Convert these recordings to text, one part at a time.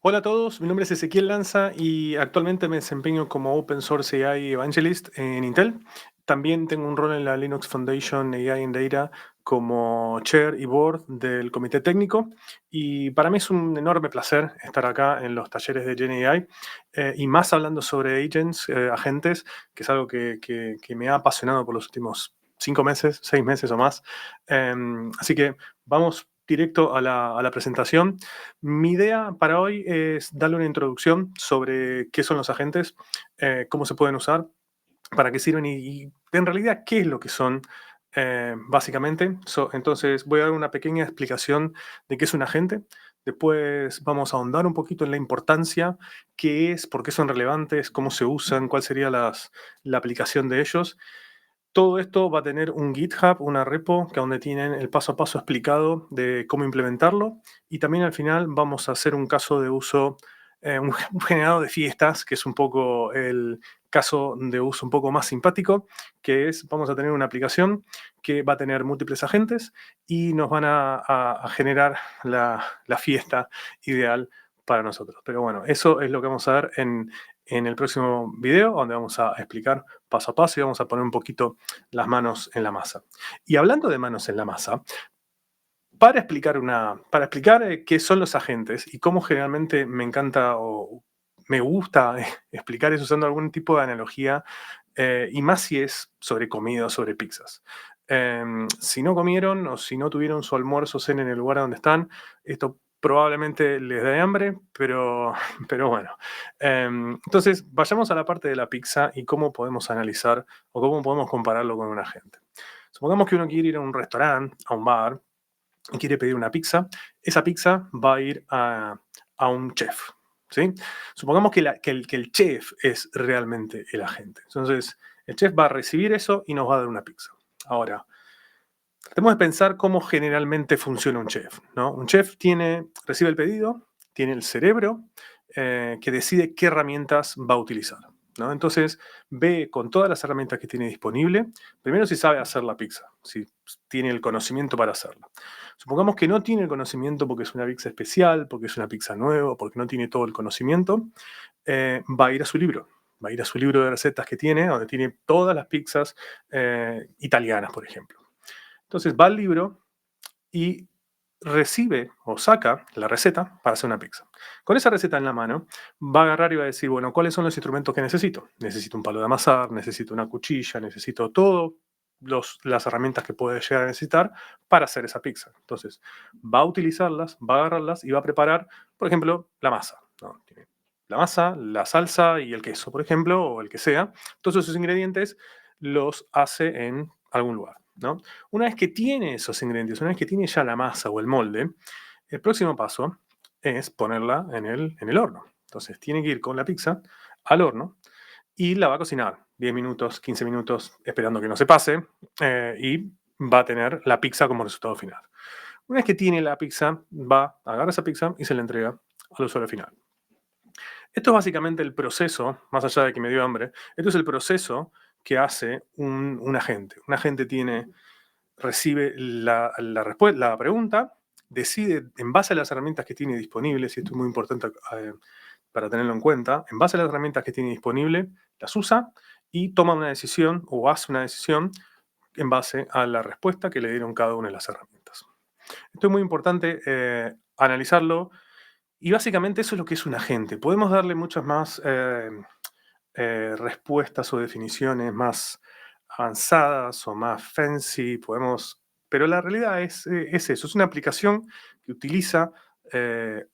Hola a todos, mi nombre es Ezequiel Lanza y actualmente me desempeño como Open Source AI Evangelist en Intel. También tengo un rol en la Linux Foundation AI and Data como Chair y Board del Comité Técnico. Y para mí es un enorme placer estar acá en los talleres de Gen AI y más hablando sobre agents, agentes, que es algo que me ha apasionado por los últimos 5 meses, 6 meses o más. Así que vamos directo a la presentación. Mi idea para hoy es darle una introducción sobre qué son los agentes, cómo se pueden usar, para qué sirven y en realidad qué es lo que son básicamente. Entonces voy a dar una pequeña explicación de qué es un agente. Después vamos a ahondar un poquito en la importancia, qué es, por qué son relevantes, cómo se usan, cuál sería la aplicación de ellos. Todo esto va a tener un GitHub, una repo, que donde tienen el paso a paso explicado de cómo implementarlo. Y también al final vamos a hacer un caso de uso, un generador de fiestas, que es un poco el caso de uso un poco más simpático, que es, vamos a tener una aplicación que va a tener múltiples agentes y nos van a generar la fiesta ideal para nosotros. Pero bueno, eso es lo que vamos a ver en el próximo video, donde vamos a explicar paso a paso y vamos a poner un poquito las manos en la masa. Y hablando de manos en la masa, para explicar qué son los agentes y cómo generalmente me encanta o me gusta explicar es usando algún tipo de analogía, y más si es sobre comida o sobre pizzas. Si no comieron o si no tuvieron su almuerzo o cena en el lugar donde están, esto probablemente les dé hambre, pero, pero bueno. Entonces, vayamos a la parte de la pizza y cómo podemos analizar o cómo podemos compararlo con un agente. Supongamos que uno quiere ir a un restaurante, a un bar, y quiere pedir una pizza. Esa pizza va a ir a un chef, ¿sí? Supongamos que el chef es realmente el agente. Entonces, el chef va a recibir eso y nos va a dar una pizza. Ahora, tratemos de pensar cómo generalmente funciona un chef, ¿no? Un chef recibe el pedido, tiene el cerebro que decide qué herramientas va a utilizar, ¿no? Entonces ve con todas las herramientas que tiene disponible, primero si sabe hacer la pizza, si tiene el conocimiento para hacerla. Supongamos que no tiene el conocimiento porque es una pizza especial, porque es una pizza nueva, porque no tiene todo el conocimiento, va a ir a su libro. Va a ir a su libro de recetas que tiene, donde tiene todas las pizzas italianas, por ejemplo. Entonces va al libro y recibe o saca la receta para hacer una pizza. Con esa receta en la mano, va a agarrar y va a decir, bueno, ¿cuáles son los instrumentos que necesito? Necesito un palo de amasar, necesito una cuchilla, necesito todo las herramientas que puede llegar a necesitar para hacer esa pizza. Entonces, va a utilizarlas, va a agarrarlas y va a preparar, por ejemplo, la masa, ¿no? Tiene la masa, la salsa y el queso, por ejemplo, o el que sea. Todos esos ingredientes los hace en algún lugar, ¿no? Una vez que tiene esos ingredientes, una vez que tiene ya la masa o el molde, el próximo paso es ponerla en el horno. Entonces tiene que ir con la pizza al horno y la va a cocinar 10 minutos, 15 minutos, esperando que no se pase, y va a tener la pizza como resultado final. Una vez que tiene la pizza, va a agarrar esa pizza y se la entrega al usuario final. Esto es básicamente el proceso, más allá de que me dio hambre, esto es el proceso que hace un agente. Un agente recibe la pregunta, decide en base a las herramientas que tiene disponibles, y esto es muy importante para tenerlo en cuenta, en base a las herramientas que tiene disponible, las usa y toma una decisión o hace una decisión en base a la respuesta que le dieron cada una de las herramientas. Esto es muy importante analizarlo y básicamente eso es lo que es un agente. Podemos darle muchas más respuestas o definiciones más avanzadas o más fancy, pero la realidad es eso, es una aplicación que utiliza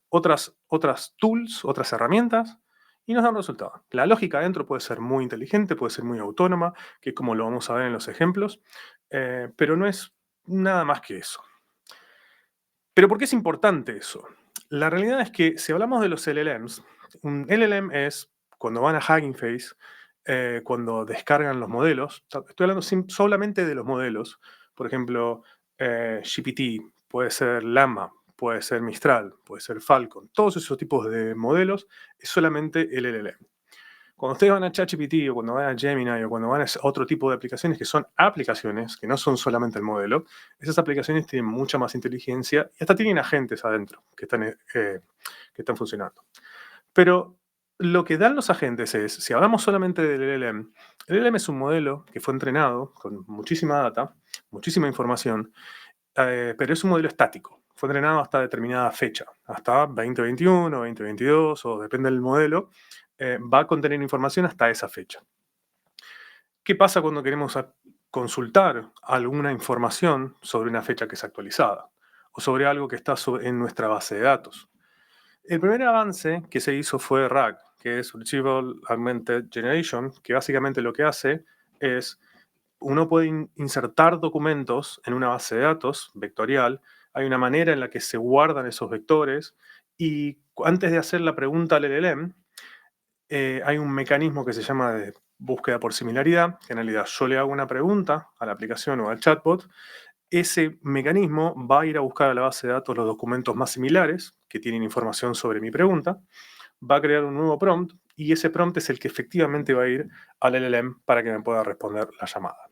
otras tools, otras herramientas y nos da un resultado. La lógica adentro puede ser muy inteligente, puede ser muy autónoma, que es como lo vamos a ver en los ejemplos, pero no es nada más que eso. Pero ¿por qué es importante eso? La realidad es que si hablamos de los LLMs, un LLM es cuando van a Hugging Face, cuando descargan los modelos, estoy hablando solamente de los modelos, por ejemplo, GPT, puede ser Llama, puede ser Mistral, puede ser Falcon, todos esos tipos de modelos es solamente el LLM. Cuando ustedes van a ChatGPT o cuando van a Gemini o cuando van a otro tipo de aplicaciones que son aplicaciones, que no son solamente el modelo, esas aplicaciones tienen mucha más inteligencia y hasta tienen agentes adentro que están funcionando. Pero lo que dan los agentes es, si hablamos solamente del LLM, el LLM es un modelo que fue entrenado con muchísima data, muchísima información, pero es un modelo estático. Fue entrenado hasta determinada fecha, hasta 2021, 2022, o depende del modelo, va a contener información hasta esa fecha. ¿Qué pasa cuando queremos consultar alguna información sobre una fecha que es actualizada o sobre algo que está en nuestra base de datos? El primer avance que se hizo fue RAG, que es Retrieval Augmented Generation, que básicamente lo que hace es, uno puede insertar documentos en una base de datos vectorial, hay una manera en la que se guardan esos vectores y antes de hacer la pregunta al LLM, hay un mecanismo que se llama de búsqueda por similaridad, que en realidad yo le hago una pregunta a la aplicación o al chatbot, ese mecanismo va a ir a buscar a la base de datos los documentos más similares que tienen información sobre mi pregunta, va a crear un nuevo prompt y ese prompt es el que efectivamente va a ir al LLM para que me pueda responder la llamada,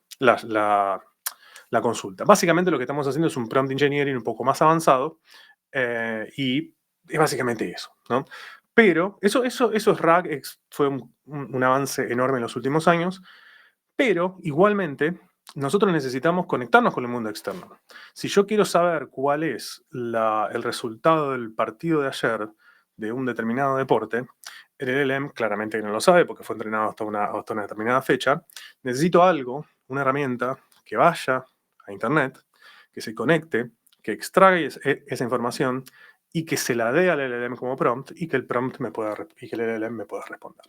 la consulta. Básicamente lo que estamos haciendo es un prompt engineering un poco más avanzado y es básicamente eso, ¿no? Pero eso es RAG, fue un avance enorme en los últimos años, pero igualmente nosotros necesitamos conectarnos con el mundo externo. Si yo quiero saber cuál es el resultado del partido de ayer de un determinado deporte, el LLM claramente que no lo sabe porque fue entrenado hasta una determinada fecha, necesito algo, una herramienta que vaya a Internet, que se conecte, que extraiga esa información y que se la dé al LLM como prompt y que el y que el LLM me pueda responder.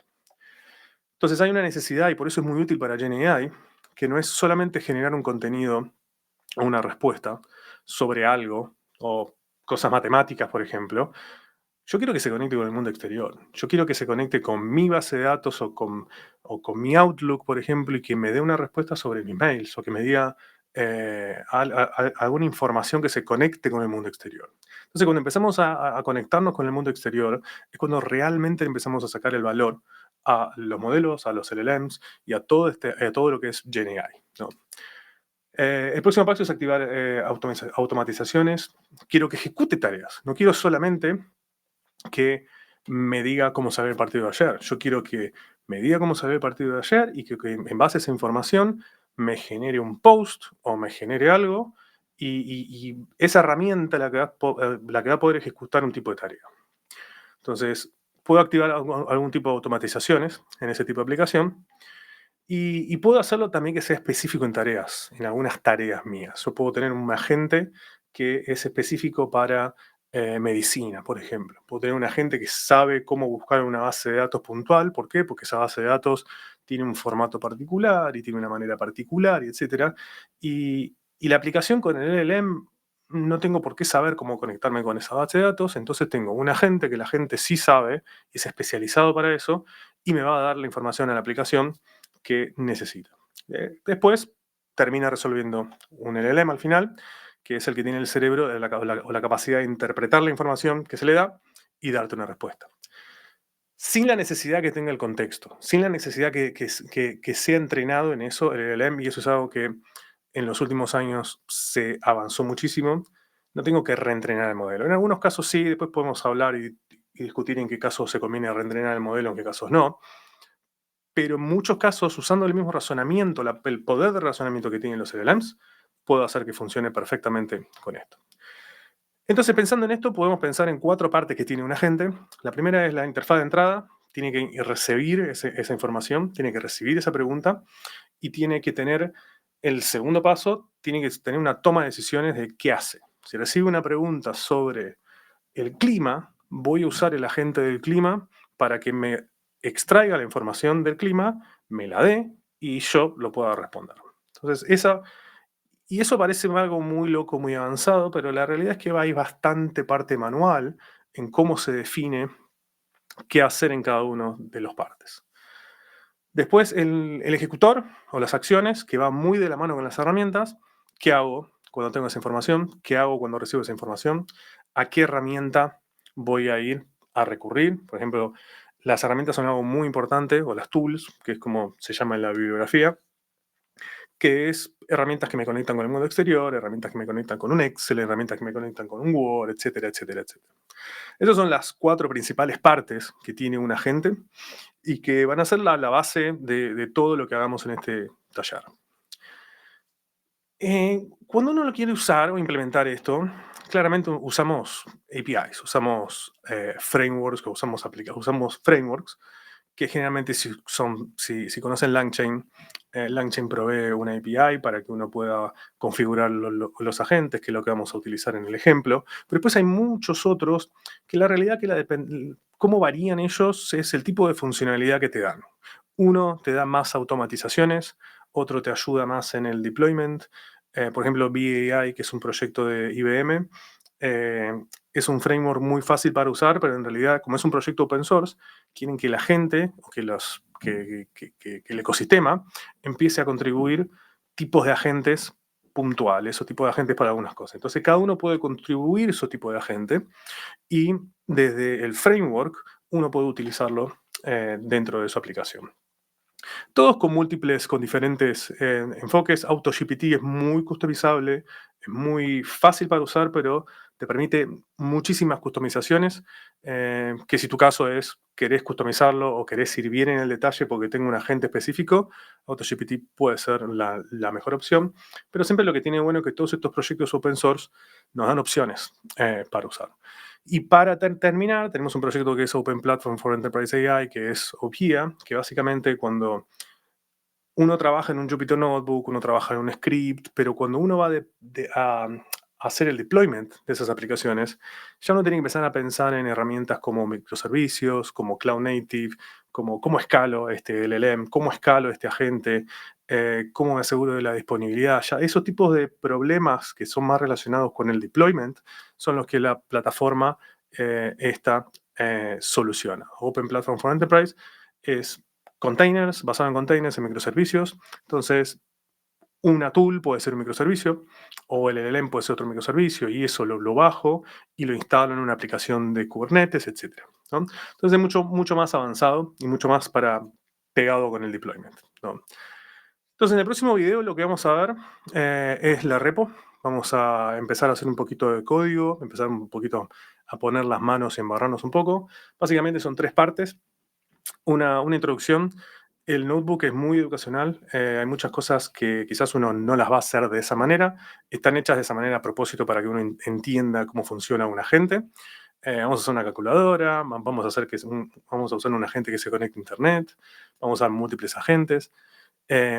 Entonces hay una necesidad, y por eso es muy útil para GenAI, que no es solamente generar un contenido o una respuesta sobre algo, o cosas matemáticas, por ejemplo. Yo quiero que se conecte con el mundo exterior. Yo quiero que se conecte con mi base de datos o con mi Outlook, por ejemplo, y que me dé una respuesta sobre mis mails o que me diga alguna información que se conecte con el mundo exterior. Entonces, cuando empezamos a conectarnos con el mundo exterior, es cuando realmente empezamos a sacar el valor a los modelos, a los LLMs y a todo lo que es GenAI, ¿no? El próximo paso es activar automatizaciones. Quiero que ejecute tareas. No quiero solamente que me diga cómo salió el partido de ayer. Yo quiero que me diga cómo salió el partido de ayer y que en base a esa información me genere un post o me genere algo y esa herramienta la que va a poder ejecutar un tipo de tarea. Entonces, puedo activar algún tipo de automatizaciones en ese tipo de aplicación y puedo hacerlo también que sea específico en tareas, en algunas tareas mías. Yo puedo tener un agente que es específico para medicina, por ejemplo. Puedo tener un agente que sabe cómo buscar una base de datos puntual. ¿Por qué? Porque esa base de datos tiene un formato particular y tiene una manera particular, y etcétera. Y la aplicación con el LLM no tengo por qué saber cómo conectarme con esa base de datos, entonces tengo un agente que la gente sí sabe, es especializado para eso, y me va a dar la información a la aplicación que necesita. Después termina resolviendo un LLM al final, que es el que tiene el cerebro o la capacidad de interpretar la información que se le da y darte una respuesta. Sin la necesidad que tenga el contexto, sin la necesidad que sea entrenado en eso, el LLM, y eso es algo que en los últimos años se avanzó muchísimo, no tengo que reentrenar el modelo. En algunos casos sí, después podemos hablar y discutir en qué casos se conviene reentrenar el modelo, en qué casos no, pero en muchos casos, usando el mismo razonamiento, el poder de razonamiento que tienen los LLMs, puedo hacer que funcione perfectamente con esto. Entonces, pensando en esto, podemos pensar en 4 partes que tiene un agente. La primera es la interfaz de entrada, tiene que recibir esa información, tiene que recibir esa pregunta y tiene que tener el segundo paso, tiene que tener una toma de decisiones de qué hace. Si recibe una pregunta sobre el clima, voy a usar el agente del clima para que me extraiga la información del clima, me la dé y yo lo pueda responder. Entonces, eso parece algo muy loco, muy avanzado, pero la realidad es que hay bastante parte manual en cómo se define qué hacer en cada uno de los partes. Después, el ejecutor o las acciones, que va muy de la mano con las herramientas. ¿Qué hago cuando tengo esa información? ¿Qué hago cuando recibo esa información? ¿A qué herramienta voy a ir a recurrir? Por ejemplo, Las herramientas son algo muy importante, o las tools, que es como se llama en la bibliografía, que es herramientas que me conectan con el mundo exterior, herramientas que me conectan con un Excel, herramientas que me conectan con un Word, etcétera, etcétera, etcétera. Esas son las 4 principales partes que tiene un agente y que van a ser la base de todo lo que hagamos en este taller. Cuando uno lo quiere usar o implementar esto, claramente usamos APIs, usamos frameworks, usamos frameworks que generalmente si conocen LangChain, LangChain provee una API para que uno pueda configurar los agentes, que es lo que vamos a utilizar en el ejemplo. Pero después hay muchos otros que la realidad cómo varían ellos es el tipo de funcionalidad que te dan. Uno te da más automatizaciones, otro te ayuda más en el deployment. Por ejemplo, BAI, que es un proyecto de IBM, eh, es un framework muy fácil para usar, pero en realidad, como es un proyecto open source, quieren que la gente, o que el ecosistema, empiece a contribuir tipos de agentes puntuales o tipos de agentes para algunas cosas. Entonces, cada uno puede contribuir su tipo de agente y desde el framework uno puede utilizarlo dentro de su aplicación. Todos con diferentes enfoques. AutoGPT es muy customizable, es muy fácil para usar, pero te permite muchísimas customizaciones, que si tu caso es querés customizarlo o querés ir bien en el detalle porque tengo un agente específico, AutoGPT puede ser la mejor opción, pero siempre lo que tiene bueno es que todos estos proyectos open source nos dan opciones para usar. Y para terminar, tenemos un proyecto que es Open Platform for Enterprise AI, que es OPIA, que básicamente cuando uno trabaja en un Jupyter Notebook, uno trabaja en un script, pero cuando uno va a hacer el deployment de esas aplicaciones, ya uno tiene que empezar a pensar en herramientas como microservicios, como Cloud Native, como cómo escalo este LLM, cómo escalo este agente, cómo me aseguro de la disponibilidad. Ya esos tipos de problemas que son más relacionados con el deployment son los que la plataforma esta soluciona. Open Platform for Enterprise es containers, basado en containers, en microservicios. Entonces, una tool puede ser un microservicio, o el LLM puede ser otro microservicio, y eso lo bajo y lo instalo en una aplicación de Kubernetes, etc. ¿no? Entonces, mucho más avanzado y mucho más pegado con el deployment. ¿no? Entonces, en el próximo video lo que vamos a ver es la repo. Vamos a empezar a hacer un poquito de código, empezar un poquito a poner las manos y embarrarnos un poco. Básicamente son 3 partes. Una introducción. El notebook es muy educacional. Hay muchas cosas que quizás uno no las va a hacer de esa manera. Están hechas de esa manera a propósito para que uno entienda cómo funciona un agente. Vamos a usar una calculadora, vamos a usar un agente que se conecte a Internet, vamos a usar múltiples agentes.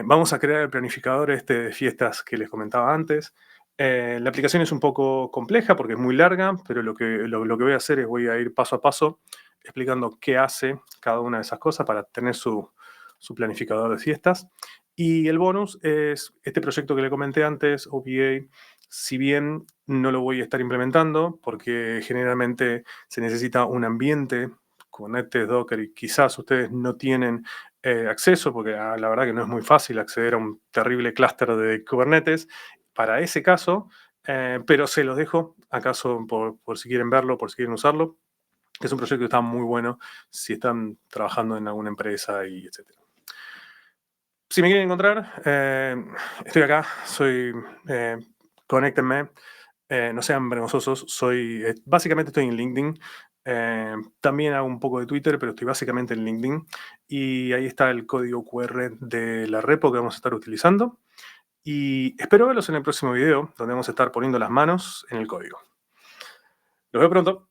Vamos a crear el planificador de fiestas que les comentaba antes. La aplicación es un poco compleja porque es muy larga, pero lo que voy a hacer es voy a ir paso a paso explicando qué hace cada una de esas cosas para tener su planificador de fiestas. Y el bonus es este proyecto que le comenté antes, OPA, si bien no lo voy a estar implementando porque generalmente se necesita un ambiente con Kubernetes, Docker, y quizás ustedes no tienen acceso, porque la verdad que no es muy fácil acceder a un terrible clúster de Kubernetes para ese caso, pero se los dejo acaso por si quieren verlo, por si quieren usarlo, que es un proyecto que está muy bueno si están trabajando en alguna empresa y etcétera. Si me quieren encontrar, estoy acá, conéctenme, no sean vergonzosos, básicamente estoy en LinkedIn, también hago un poco de Twitter, pero estoy básicamente en LinkedIn, y ahí está el código QR de la repo que vamos a estar utilizando, y espero verlos en el próximo video, donde vamos a estar poniendo las manos en el código. Los veo pronto.